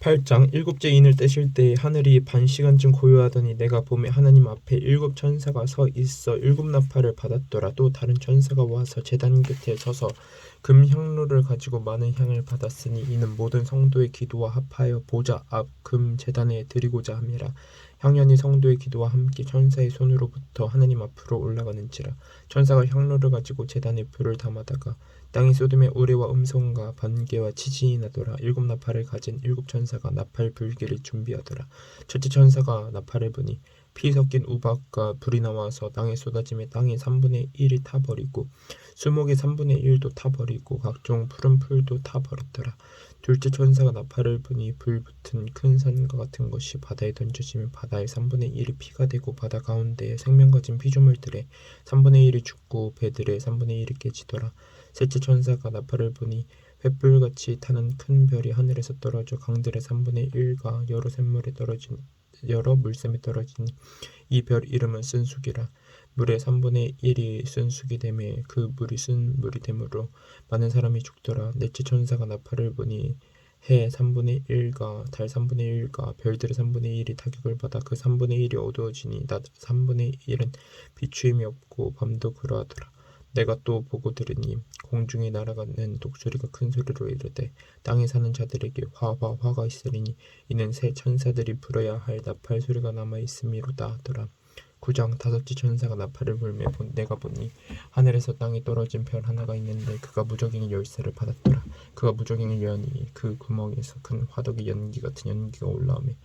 8장 일곱째 인을 떼실 때에 하늘이 반시간쯤 고요하더니 내가 보매 하나님 앞에 일곱 천사가 서 있어 일곱 나팔을 받았더라. 또 다른 천사가 와서 제단 곁에 서서 금 향로를 가지고 많은 향을 받았으니 이는 모든 성도의 기도와 합하여 보좌 앞 금 제단에 드리고자 함이라. 향연이 성도의 기도와 함께 천사의 손으로부터 하나님 앞으로 올라가는지라. 천사가 향로를 가지고 제단에 불을 담아다가 땅이 쏟음에 우레와 음성과 번개와 지진이 나더라. 일곱 나팔을 가진 일곱 천사가 나팔 불기를 준비하더라. 첫째 천사가 나팔을 부니 피 섞인 우박과 불이 나와서 땅에 쏟아지며 땅의 3분의 1이 타버리고 수목의 3분의 1도 타버리고 각종 푸른 풀도 타버렸더라. 둘째 천사가 나팔을 부니 불 붙은 큰 산과 같은 것이 바다에 던져지며 바다의 3분의 1이 피가 되고 바다 가운데에 생명 가진 피조물들의 3분의 1이 죽고 배들의 3분의 1이 깨지더라. 셋째 천사가 나팔을 부니 횃불같이 타는 큰 별이 하늘에서 떨어져 강들의 3분의 1가 여러 물샘에 떨어지니 이 별 이름은 쓴쑥이라. 물의 3분의 1이 쓴쑥이 되매 그 물이 쓴 물이 되므로 많은 사람이 죽더라. 넷째 천사가 나팔을 부니 해 3분의 1과 달 3분의 1과 별들의 3분의 1이 타격을 받아 그 3분의 1이 어두워지니 낮 3분의 1은 비추임이 없고 밤도 그러하더라. 내가 또 보고 들으니 공중에 날아가는 독수리가 큰 소리로 이르되 땅에 사는 자들에게 화가 있으리니 이는 새 천사들이 불어야 할 나팔 소리가 남아 있음이로다 하더라. 9장 다섯째 천사가 나팔을 불매 내가 보니 하늘에서 땅에 떨어진 별 하나가 있는데 그가 무적행의 열쇠를 받았더라. 그가 무적행을 여니 그 구멍에서 큰 화덕의 연기 같은 연기가 올라오매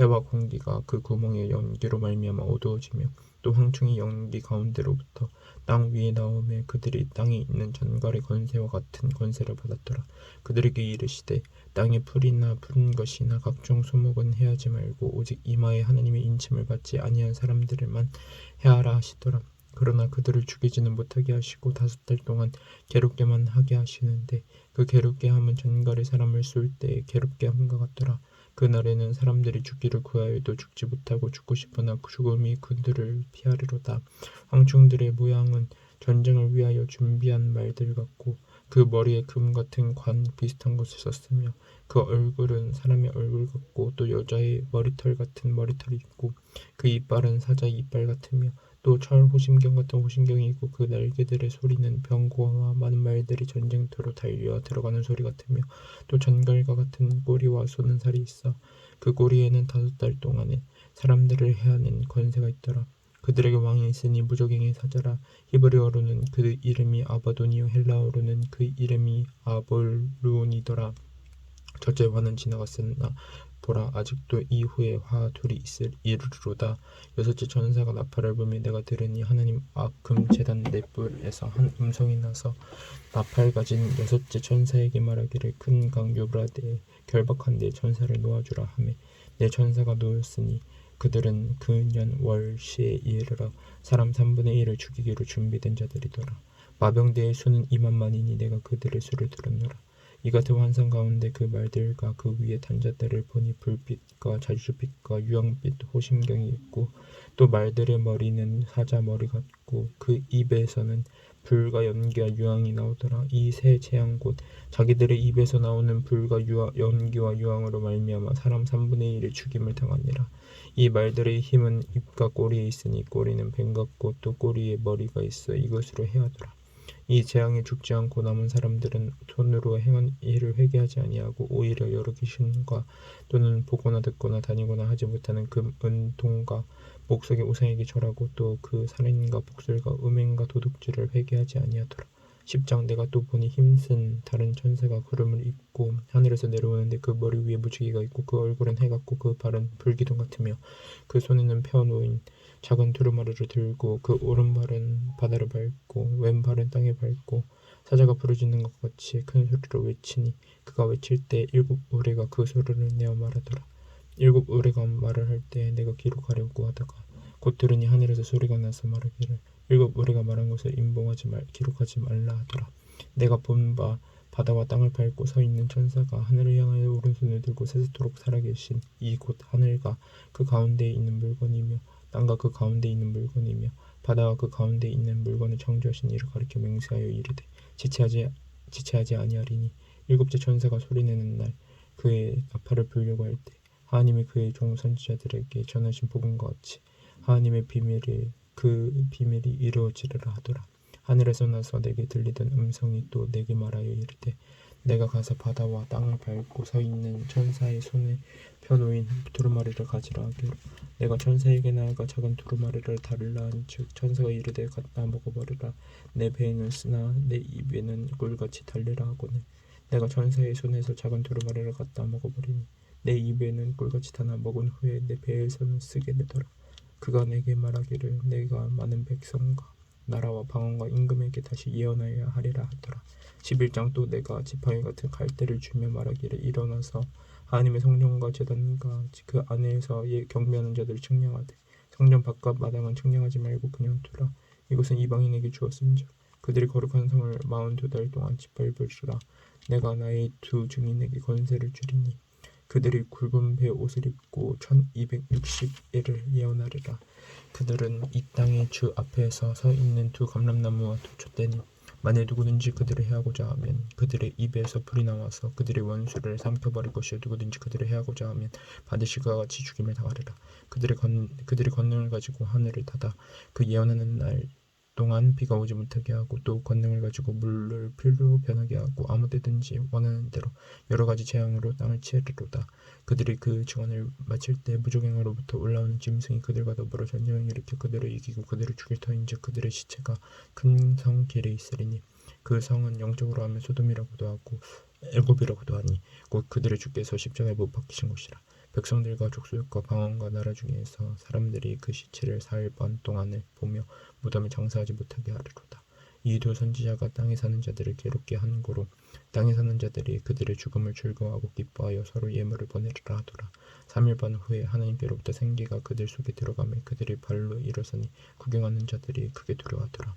해와 공기가 그 구멍의 연기로 말미암아 어두워지며 또 황충이 연기 가운데로부터 땅 위에 나오매 그들이 땅에 있는 전갈의 권세와 같은 권세를 받았더라. 그들에게 이르시되 땅에 풀이나 푸른 것이나 각종 소목은 해하지 말고 오직 이마에 하나님의 인침을 받지 아니한 사람들만 해하라 하시더라. 그러나 그들을 죽이지는 못하게 하시고 5달 동안 괴롭게만 하게 하시는데 그 괴롭게 함은 전갈의 사람을 쏠 때에 괴롭게 함과 같더라. 그날에는 사람들이 죽기를 구하여도 죽지 못하고 죽고 싶으나 죽음이 그들을 피하리로다. 황충들의 모양은 전쟁을 위하여 준비한 말들 같고 그 머리에 금 같은 관 비슷한 것을 썼으며 그 얼굴은 사람의 얼굴 같고 또 여자의 머리털 같은 머리털이 있고 그 이빨은 사자의 이빨 같으며 또 철 호심경 같은 호심경이 있고 그 날개들의 소리는 병거와 많은 말들이 전쟁터로 달려 들어가는 소리 같으며 또 전갈과 같은 꼬리와 쏘는 살이 있어 그 꼬리에는 5달 동안에 사람들을 해하는 권세가 있더라. 그들에게 왕이 있으니 무적행의 사자라. 히브리어로는 그 이름이 아바돈이요 헬라어로는 그 이름이 아볼루온이더라. 첫째 화는 지나갔으나 보라 아직도 이후에 화 둘이 이르리로다. 여섯째 천사가 나팔을 불며 내가 들으니 하나님 앞 금 제단 넷불에서 한 음성이 나서 나팔 가진 여섯째 천사에게 말하기를 큰 강 유브라데에 결박한 네 천사를 놓아주라 하매 네 천사가 놓였으니 그들은 그 년 월 시에 이르러 사람 3분의 1을 죽이기로 준비된 자들이더라. 마병대의 수는 2만만이니 내가 그들의 수를 들었노라. 이 같은 환상 가운데 그 말들과 그 위에 단자들을 보니 불빛과 자주빛과 유황빛 호심경이 있고 또 말들의 머리는 사자 머리 같고 그 입에서는 불과 연기와 유황이 나오더라. 이 세 재앙 곧 자기들의 입에서 나오는 불과 연기와 유황으로 말미암아 사람 3분의 1의 죽임을 당하니라. 이 말들의 힘은 입과 꼬리에 있으니 꼬리는 뱀 같고 또 꼬리에 머리가 있어 이것으로 해하더라. 이 재앙에 죽지 않고 남은 사람들은 손으로 행한 일을 회개하지 아니하고 오히려 여러 귀신과 또는 보거나 듣거나 다니거나 하지 못하는 금, 은, 동과 목석의 우상에게 절하고 또 그 살인과 복술과 음행과 도둑질을 회개하지 아니하더라. 10장 내가 또 보니 힘쓴 다른 천사가 구름을 입고 하늘에서 내려오는데 그 머리 위에 무지개가 있고 그 얼굴은 해 같고 그 발은 불기둥 같으며 그 손에는 펴놓인 작은 두루마리를 들고 그 오른발은 바다를 밟고 왼발은 땅에 밟고 사자가 부르짖는 것 같이 큰 소리로 외치니 그가 외칠 때 일곱 우레가 그 소리를 내어 말하더라. 일곱 우레가 말을 할 때 내가 기록하려고 하다가 곧 들으니 하늘에서 소리가 나서 말하기를 일곱 우레가 말한 것을 기록하지 말라 하더라. 내가 본 바 바다와 땅을 밟고 서 있는 천사가 하늘을 향하여 오른손을 들고 세세토록 살아계신 이 곧 하늘과 그 가운데에 있는 물건이며 땅과 그 가운데 있는 물건이며 바다와 그 가운데 있는 물건을 창조하신 이를 가리켜 맹세하여 이르되 지체하지 아니하리니 일곱째 천사가 소리내는 날 그의 나팔을 불려고 할 때 하나님이 그의 종 선지자들에게 전하신 복음과 같이 하나님의 그 비밀이 이루어지리라 하더라. 하늘에서 나서 내게 들리던 음성이 또 내게 말하여 이르되 내가 가서 바다와 땅을 밟고 서 있는 천사의 손에 펴놓인 두루마리를 가지라 하기로 내가 천사에게 나아가 작은 두루마리를 달으라 한즉 천사가 이르되 갖다 먹어버리라. 내 배에는 쓰나 내 입에는 꿀같이 달리라 하거늘 내가 천사의 손에서 작은 두루마리를 갖다 먹어버리니 내 입에는 꿀같이 타나 먹은 후에 내 배에서는 쓰게 되더라. 그가 내게 말하기를 내가 많은 백성과 나라와 방언과 임금에게 다시 예언하여야 하리라 하더라. 11장 또 내가 지팡이 같은 갈대를 주며 말하기를 일어나서 하나님의 성전과 제단과 그 안에서 경배하는 자들을 측량하되 성전 바깥 마당은 측량하지 말고 그냥 두라. 이것은 이방인에게 주었은즉 그들이 거룩한 성을 42달 동안 짓밟으리라. 내가 나의 두 증인에게 권세를 주리니 그들이 굵은 배 옷을 입고 1260일을 예언하리라. 그들은 이 땅의 주 앞에서 서 있는 두 감람나무와 두 촛대니 만일 누구든지 그들을 해하고자 하면 그들의 입에서 불이 나와서 그들의 원수를 삼켜버릴 것이요 누구든지 그들을 해하고자 하면 반드시 그와 같이 죽임을 당하리라. 그들이 권능을 가지고 하늘을 닫아 그 예언하는 날 동안 비가 오지 못하게 하고 또 권능을 가지고 물을 필로 변하게 하고 아무 때든지 원하는 대로 여러 가지 재앙으로 땅을 치리로다. 그들이 그 증언을 마칠 때 무적행으로부터 올라오는 짐승이 그들과 더불어 전쟁을 일으켜 그들을 이기고 그들을 죽일 터인즉 그들의 시체가 큰 성 길에 있으리니 그 성은 영적으로 하면 소돔이라고도 하고 애굽이라고도 하니 곧 그들의 주께서 십자가에 못 박히신 곳이라. 백성들과 족속과 방언과 나라 중에서 사람들이 그 시체를 4일 반 동안을 보며 무덤을 장사하지 못하게 하리로다. 이 두 선지자가 땅에 사는 자들을 괴롭게 한 고로 땅에 사는 자들이 그들의 죽음을 즐거워하고 기뻐하여 서로 예물을 보내리라 하더라. 3일 반 후에 하나님께로부터 생기가 그들 속에 들어가며 그들이 발로 일어서니 구경하는 자들이 크게 두려워하더라.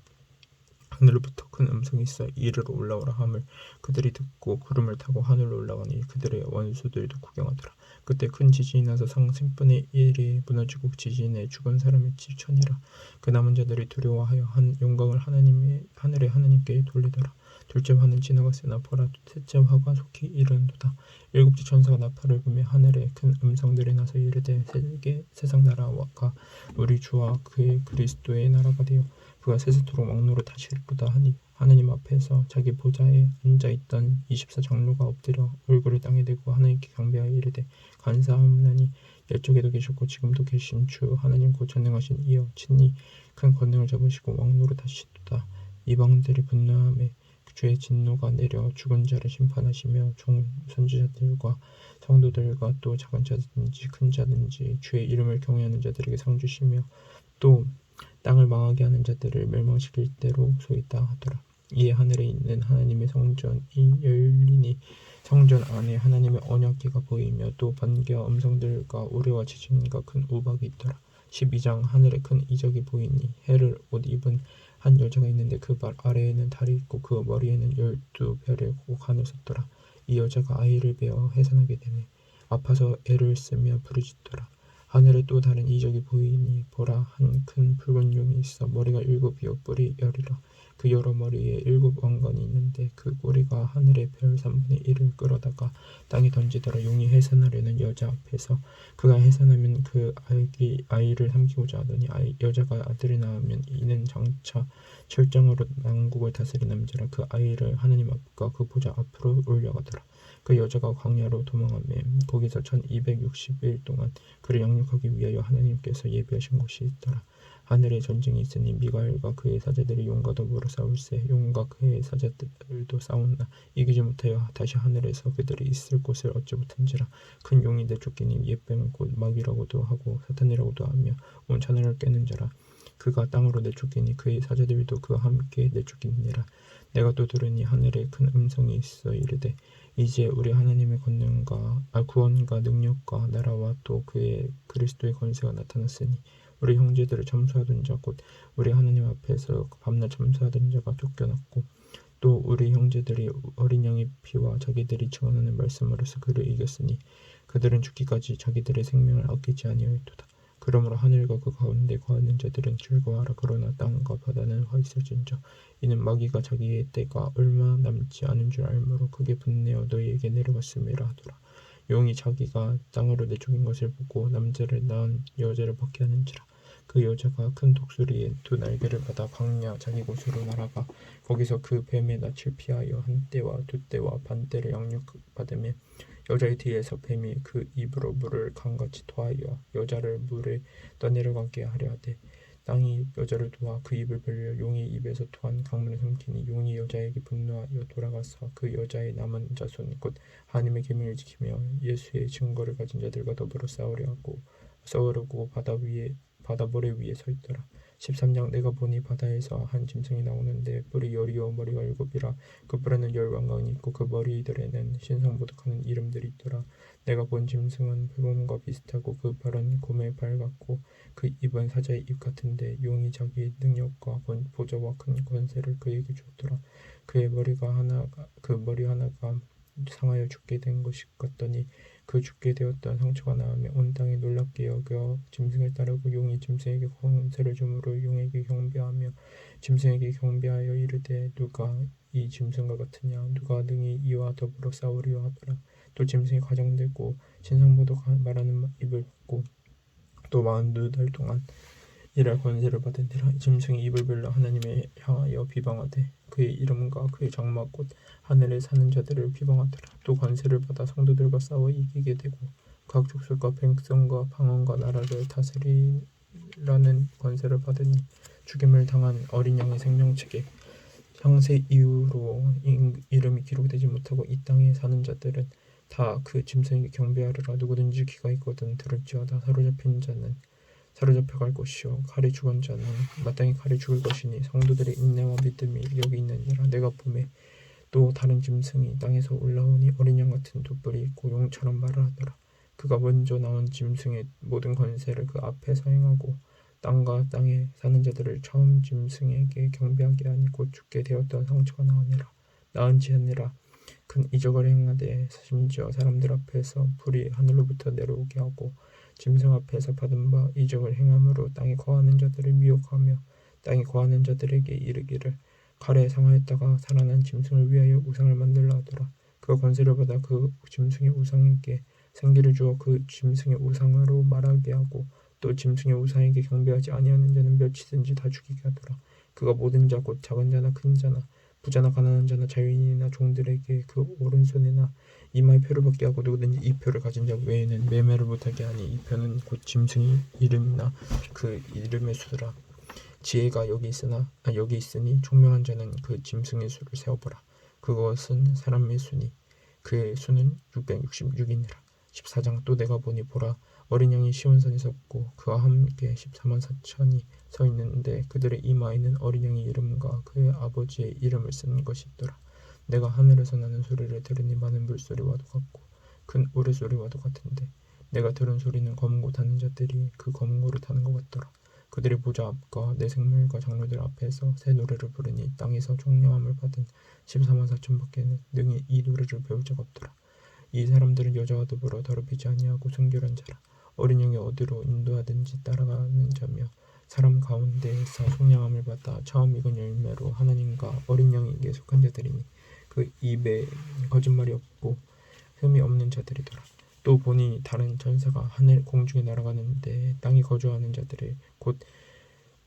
하늘로부터 큰 음성이 있어 이리로 올라오라 함을 그들이 듣고 구름을 타고 하늘로 올라가니 그들의 원수들도 구경하더라. 그때 큰 지진이 나서 성 10분의 1이 무너지고 지진에 죽은 사람이 7천이라. 그 남은 자들이 두려워하여 영광을 하늘의 하나님께 돌리더라. 둘째 화는 지나갔으나 보라 셋째 화가 속히 이르는도다. 일곱째 천사가 나팔을 불며 하늘에 큰 음성들이 나서 이르되 세상 나라가 우리 주와 그의 그리스도의 나라가 되어 그가 세세토록 왕노로 다시리로다 하니 하나님 앞에서 자기 보좌에 앉아있던 24장로가 엎드려 얼굴을 땅에 대고 하나님께 경배하여 이르되 감사하나니 옛적에도 계셨고 지금도 계신 주 하나님 곧 전능하신 이여 친히 큰 권능을 잡으시고 왕노로 다시리로다. 이방들이 분노하매 주의 진노가 내려 죽은 자를 심판하시며 종 선지자들과 성도들과 또 작은 자든지 큰 자든지 주의 이름을 경외하는 자들에게 상 주시며 또 땅을 망하게 하는 자들을 멸망시킬 대로 소이다 하더라. 이에 하늘에 있는 하나님의 성전이 열리니 성전 안에 하나님의 언약궤가 보이며 또 번개와 음성들과 우레와 지진과 큰 우박이 있더라. 12장 하늘에 큰 이적이 보이니 해를 옷 입은 한 여자가 있는데 그 발 아래에는 달이 있고 그 머리에는 12별의 곡한을 썼더라. 이 여자가 아이를 베어 해산하게 되매 아파서 애를 쓰며 부르짖더라. 하늘에 또 다른 이적이 보이니 보라 한 큰 붉은 용이 있어 머리가 7이요 뿔이 10이라. 그 여러 머리에 7왕관이 있는데 그 꼬리가 하늘의 별 3분의 1을 끌어다가 땅에 던지더라. 용이 해산하려는 여자 앞에서 그가 해산하면 그 아이를 삼키고자 하더니 여자가 아들이 낳으면 이는 장차 철장으로 남국을 다스릴 남자라. 그 아이를 하나님 앞과 그 보좌 앞으로 올려가더라. 그 여자가 광야로 도망하며 거기서 1260일 동안 그를 양육하기 위하여 하나님께서 예비하신 곳이 있더라. 하늘에 전쟁이 있으니 미가엘과 그의 사제들이 용과 더불어 싸울세. 용과 그의 사제들도 싸웠나 이기지 못하여 다시 하늘에서 그들이 있을 곳을 얻지 못한지라. 큰 용이 내쫓기니 옛뱀 곧 마귀라고도 하고 사탄이라고도 하며 온 자나를 깨는 자라. 그가 땅으로 내쫓기니 그의 사제들도 그와 함께 내쫓기니라. 내가 또 들으니 하늘에 큰 음성이 있어 이르되 이제 우리 하나님의 구원과 능력과 나라와 또 그의 그리스도의 권세가 나타났으니 우리 형제들을 참수하던 자 곧 우리 하나님 앞에서 밤낮 참수하던 자가 쫓겨났고 또 우리 형제들이 어린 양의 피와 자기들이 증언하는 말씀으로서 그를 이겼으니 그들은 죽기까지 자기들의 생명을 아끼지 아니하였도다. 그러므로 하늘과 그 가운데 거하는 자들은 즐거워하라. 그러나 땅과 바다는 화 있을진저 이는 마귀가 자기의 때가 얼마 남지 않은 줄 알므로 크게 분내어 너희에게 내려갔음이라 하더라. 용이 자기가 땅으로 내쫓긴 것을 보고 남자를 낳은 여자를 벗게 하는지라. 그 여자가 큰 독수리의 두 날개를 받아 광야 자기 곳으로 날아가 거기서 그 뱀의 낯을 피하여 한 때와 두 때와 반 때를 양육받으며 여자의 뒤에서 뱀이 그 입으로 물을 강같이 토하여 여자를 물에 떠내려가게 하려 하되 땅이 여자를 도와 그 입을 벌려 용이 입에서 토한 강물을 삼키니 용이 여자에게 분노하여 돌아가서 그 여자의 남은 자손 곧 하나님의 계명을 지키며 예수의 증거를 가진 자들과 더불어 싸우려고 바다 모래 위에 서 있더라. 13장 내가 보니 바다에서 한 짐승이 나오는데 뿔이 열이요 머리가 일곱이라 그 뿔에는 열 왕관이 있고 그 머리들에는 신성모독하는 이름들이 있더라. 내가 본 짐승은 표범과 비슷하고 그 발은 곰의 발 같고 그 입은 사자의 입 같은데 용이 자기의 능력과 보좌와 큰 권세를 그에게 주었더라. 그의 머리 하나가 상하여 죽게 된 것이 같더니 그 죽게 되었던 상처가 나으며 온 땅이 놀랍게 여겨 짐승을 따르고 용이 짐승에게 권세를 주므로 용에게 경배하며 짐승에게 경배하여 이르되 누가 이 짐승과 같으냐 누가 능히 이와 더불어 싸우리요 하더라. 또 짐승이 가장되고 신성모독 말하는 입을 받고 또 42달 동안 일할 권세를 받으니라. 짐승이 입을 벌려 하나님을 향하여 비방하되 그의 이름과 그의 장막 곧 하늘에 사는 자들을 비방하더라. 또 권세를 받아 성도들과 싸워 이기게 되고 각 족속과 백성과 방언과 나라를 다스리라는 권세를 받으니 죽임을 당한 어린 양의 생명책에 창세 이후로 이름이 기록되지 못하고 이 땅에 사는 자들은 다 그 짐승에게 경배하리라. 누구든지 귀가 있거든 들을지어다. 사로잡혀갈 것이요 칼에 죽은 자는 마땅히 칼에 죽을 것이니 성도들의 인내와 믿음이 여기 있느니라. 내가 보매 또 다른 짐승이 땅에서 올라오니 어린 양 같은 두 뿔이 있고 용처럼 말을 하더라. 그가 먼저 나온 짐승의 모든 권세를 그 앞에서 행하고 땅과 땅에 사는 자들을 처음 짐승에게 경배하게 하니 곧 죽게 되었던 상처가 나은지 아니라 큰 이적을 행하되 심지어 사람들 앞에서 불이 하늘로부터 내려오게 하고 짐승 앞에서 받은 바 이적을 행함으로 땅에 거하는 자들을 미혹하며 땅에 거하는 자들에게 이르기를 칼에 상하였다가 살아난 짐승을 위하여 우상을 만들라 하더라. 그가 권세를 받아 그 짐승의 우상에게 생기를 주어 그 짐승의 우상으로 말하게 하고 또 짐승의 우상에게 경배하지 아니하는 자는 몇이든지 다 죽이게 하더라. 그가 모든 자 곧 작은 자나 큰 자나 부자나 가난한 자나 자유인이나 종들에게 그 오른손이나 이마에 표를 받게 하고 누구든지 이 표를 가진 자 외에는 매매를 못하게 하니 이 표는 곧 짐승의 이름이나 그 이름의 수더라. 지혜가 여기 있으니 총명한 자는 그 짐승의 수를 세어보라. 그것은 사람의 수니 그의 수는 666이니라. 14장 또 내가 보니 보라 어린 양이 시온산에 섰고 그와 함께 14만 4천이 서 있는데 그들의 이마에는 어린 양의 이름과 그의 아버지의 이름을 쓴 것이 있더라. 내가 하늘에서 나는 소리를 들으니 많은 물소리와도 같고 큰 우레소리와도 같은데 내가 들은 소리는 검은 고 타는 자들이 그 검은 고를 타는 것 같더라. 그들의 보좌 앞과 내 생물과 장로들 앞에서 새 노래를 부르니 땅에서 총명함을 받은 14만 4천밖에는 능히 이 노래를 배울 자가 없더라. 이 사람들은 여자와 더불어 더럽히지 아니하고 순결한 자라. 어린 양이 어디로 인도하든지 따라가는 자며 사람 가운데에서 속량함을 받아 처음 익은 열매로 하나님과 어린 양에게 속한 자들이니 그 입에 거짓말이 없고 흠이 없는 자들이더라. 또 보니 다른 천사가 하늘 공중에 날아가는데 땅에 거주하는 자들을 곧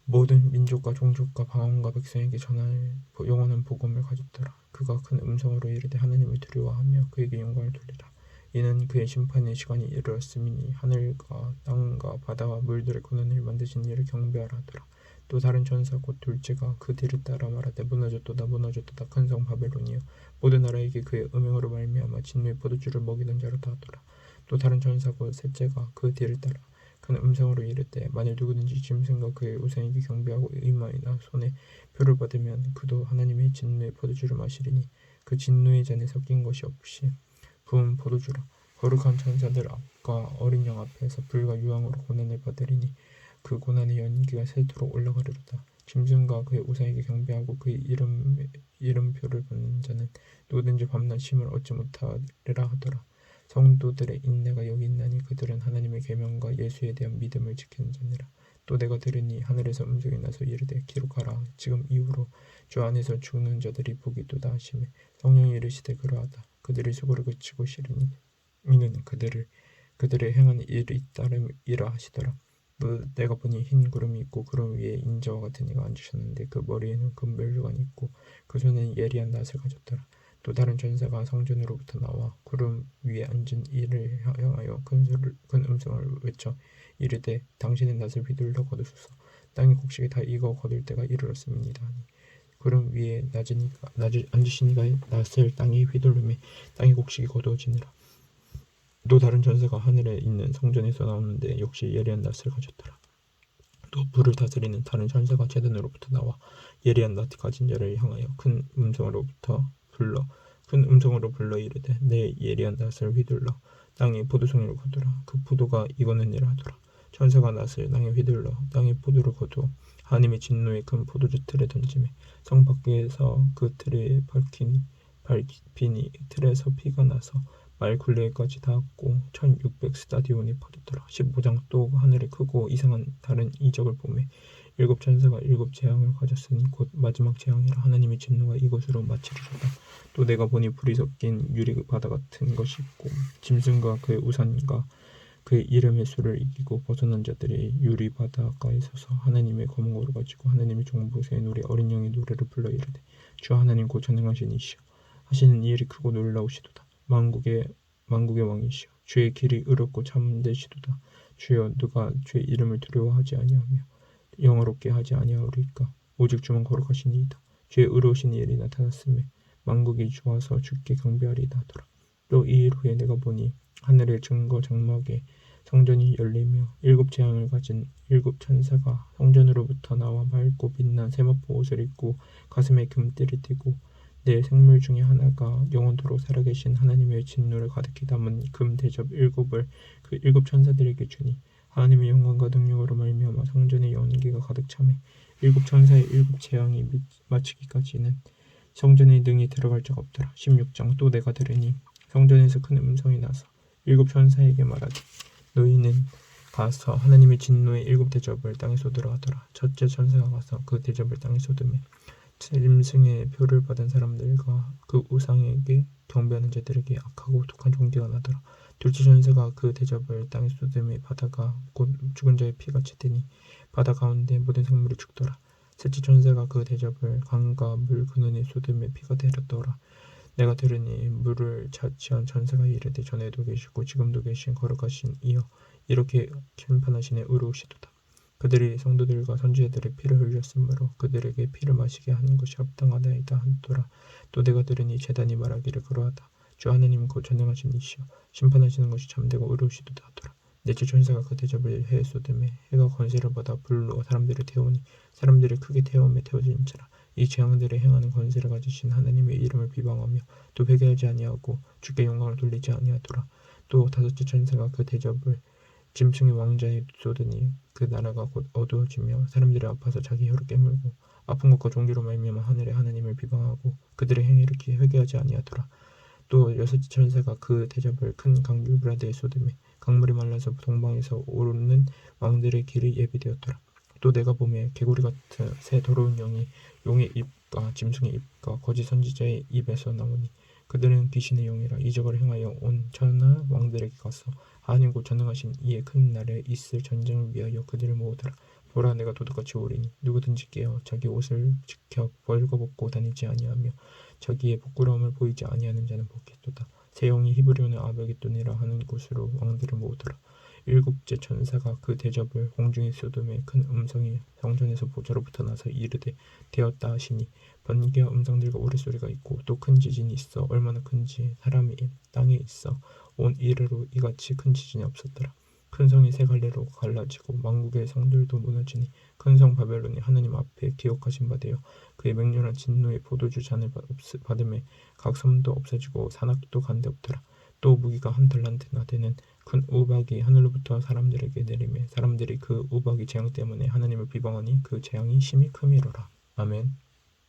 모든 민족과 종족과 방언과 백성에게 전할 영원한 복음을 가졌더라. 그가 큰 음성으로 이르되 하나님을 두려워하며 그에게 영광을 돌리라. 이는 그의 심판의 시간이 이르렀음이니 하늘과 땅과 바다와 물들의 고난을 만드신 이를 경배하라 하더라. 또 다른 천사 곧 둘째가 그 뒤를 따라 말하되 무너졌도다 무너졌도다 큰 성 바벨론이여 모든 나라에게 그의 음행으로 말미암아 진노의 포도주를 먹이던 자로다 하더라. 또 다른 천사 곧 셋째가 그 뒤를 따라 큰 음성으로 이르되 만일 누구든지 짐승과 그의 우상에게 경배하고 이마에나 손에 표를 받으면 그도 하나님의 진노의 포도주를 마시리니 그 진노의 잔에 섞인 것이 없이 부은 포도주라. 거룩한 천사들 앞과 어린 양 앞에서 불과 유황으로 고난을 받으리니 그 고난의 연기가 셀토록 올라가리로다. 짐승과 그의 우상에게 경배하고 그의 이름표를 받는 자는 누구든지 밤낮 쉼을 얻지 못하리라 하더라. 성도들의 인내가 여기 있나니 그들은 하나님의 계명과 예수에 대한 믿음을 지키는 자니라. 또 내가 들으니 하늘에서 음성이 나서 이르되 기록하라. 지금 이후로 주 안에서 죽는 자들이 복이 있도다 하시매 성령이 이르시되 그러하다. 그들이 수고를 그치고 시르니 이는 그들의 행하는 일이 따름이라 하시더라. 또 내가 보니 흰 구름이 있고 구름 위에 인자와 같은 이가 앉으셨는데 그 머리에는 금면류관이 있고 그 손에는 예리한 낫을 가졌더라. 또 다른 전사가 성전으로부터 나와 구름 위에 앉은 이를 향하여 큰 음성을 외쳐 이르되 당신의 낫을 휘둘러 거두소서. 땅의 곡식이 다 익어 거둘 때가 이르렀음이니이다. 구름 위에 앉으신 이가 낫을 땅에 휘두르매 땅의 곡식이 거두어지니라. 또 다른 전사가 하늘에 있는 성전에서 나오는데 역시 예리한 낫을 가졌더라. 또 불을 다스리는 다른 전사가 제단으로부터 나와 예리한 낫 가진 자를 향하여 큰 음성으로 불러 이르되 내 예리한 낫을 휘둘러 땅의 포도송이를 거두라. 그 포도가 익었느니라 하더라. 전사가 낫을 땅에 휘둘러 땅의 포도를 거두어 하나님의 진노의 큰 포도주 틀에 던지매 성 밖에서 그 틀에 밟히니 틀에서 피가 나서 말 굴레까지 닿았고 1600스타디온이 퍼졌더라. 15장. 또 하늘에 크고 이상한 다른 이적을 보매 일곱 천사가 일곱 재앙을 가졌으니 곧 마지막 재앙이라. 하나님의 진노가 이곳으로 마치리로다. 또 내가 보니 불이 섞인 유리 바다 같은 것이 있고 짐승과 그의 우산과 그의 이름의 수를 이기고 벗어난 자들이 유리 바닷가에 서서 하나님의 거목으로 가지고 하나님의 종보새의 노래 어린 양의 노래를 불러 이르되 주 하나님 곧 전능하신 이시여 하시는 이 일이 크고 놀라우시도다. 만국의 왕이시여 주의 길이 의롭고 참되시도다. 주여 누가 주의 이름을 두려워하지 아니하며 영화롭게 하지 아니하오리까. 오직 주만 거룩하시니이다. 주의 의로우신 일이 나타났음에 만국이 좋아서 주께 경배하리이다 하더라. 또 이 일 후에 내가 보니 하늘의 증거 장막에 성전이 열리며 일곱 재앙을 가진 일곱 천사가 성전으로부터 나와 맑고 빛난 세마포 옷을 입고 가슴에 금띠를 띠고 내 생물 중에 하나가 영원토록 살아계신 하나님의 진노를 가득히 담은 금 대접 일곱을 그 일곱 천사들에게 주니 하나님의 영광과 능력으로 말미암아 성전의 연기가 가득 차매 일곱 천사의 일곱 재앙이 마치기까지는 성전에 능히 들어갈 자가 없더라. 16장. 또 내가 들으니 성전에서 큰 음성이 나서 일곱 천사에게 말하되 너희는 가서 하나님의 진노의 일곱 대접을 땅에 쏟으라 하더라. 첫째 천사가 가서 그 대접을 땅에 쏟으매 짐승의 표를 받은 사람들과 그 우상에게 경배하는 자들에게 악하고 독한 종기가 나더라. 둘째 천사가 그 대접을 땅에 쏟음에 바다가 곧 죽은 자의 피같이 되니 바다 가운데 모든 생물이 죽더라. 셋째 천사가 그 대접을 강과 물 근원에 쏟음에 피가 되었더라. 내가 들으니 물을 자치한 천사가 이르되 전에도 계시고 지금도 계신 거룩하신 이여 이렇게 심판하시네 의로우시도다. 그들이 성도들과 선지자들의 피를 흘렸으므로 그들에게 피를 마시게 하는 것이 합당하다이다 하더라. 또 내가 들으니 제단이 말하기를 그러하다. 주 하나님은 곧 전능하신 이시여 심판하시는 것이 참되고 의로우시도다 하더라. 넷째 천사가 그 대접을 해에 쏟음에 해가 권세를 받아 불로 사람들을 태우니 사람들이 크게 태움에 태워진지라. 이 재앙들을 행하는 권세를 가지신 하나님의 이름을 비방하며 또 회개하지 아니하고 주께 영광을 돌리지 아니하더라. 또 다섯째 천사가 그 대접을 짐승의 왕자에 쏟으니 그 나라가 곧 어두워지며 사람들이 아파서 자기 혀를 깨물고 아픈 것과 종기로 말미암아 하늘의 하나님을 비방하고 그들의 행위를 회개하지 아니하더라. 또 여섯째 천사가 그 대접을 큰 강 유브라데에 쏟으매 강물이 말라서 동방에서 오르는 왕들의 길이 예비되었더라. 또 내가 보매 개구리 같은 새 더러운 영이 용의 입과 짐승의 입과 거짓 선지자의 입에서 나오니 그들은 귀신의 영이라 이적을 행하여 온 천하 왕들에게 가서 하나님 곧 전능하신 이의 큰 날에 있을 전쟁을 위하여 그들을 모으더라. 보라 내가 도둑같이 오리니 누구든지 깨어 자기 옷을 지켜 벌거벗고 다니지 아니하며 자기의 부끄러움을 보이지 아니하는 자는 복겠도다. 새 영이 히브리어는 아베게돈이라 하는 곳으로 왕들을 모으더라. 일곱째 천사가 그 대접을 공중에 쏟음에 큰 음성이 성전에서 보좌로부터 나서 이르되 되었다 하시니 번개와 음성들과 우레소리가 있고 또 큰 지진이 있어 얼마나 큰지 사람이 땅에 있어 온 이래로 이같이 큰 지진이 없었더라. 큰 성이 세 갈래로 갈라지고 만국의 성들도 무너지니 큰 성 바벨론이 하나님 앞에 기억하신 바 되어 그의 맹렬한 진노의 포도주 잔을 받음에 각 섬도 없어지고 산악도 간데 없더라. 또 무기가 한 달란트나 되는 큰 우박이 하늘로부터 사람들에게 내리매 사람들이 그 우박의 재앙 때문에 하나님을 비방하니 그 재앙이 심히 크미로라. 아멘.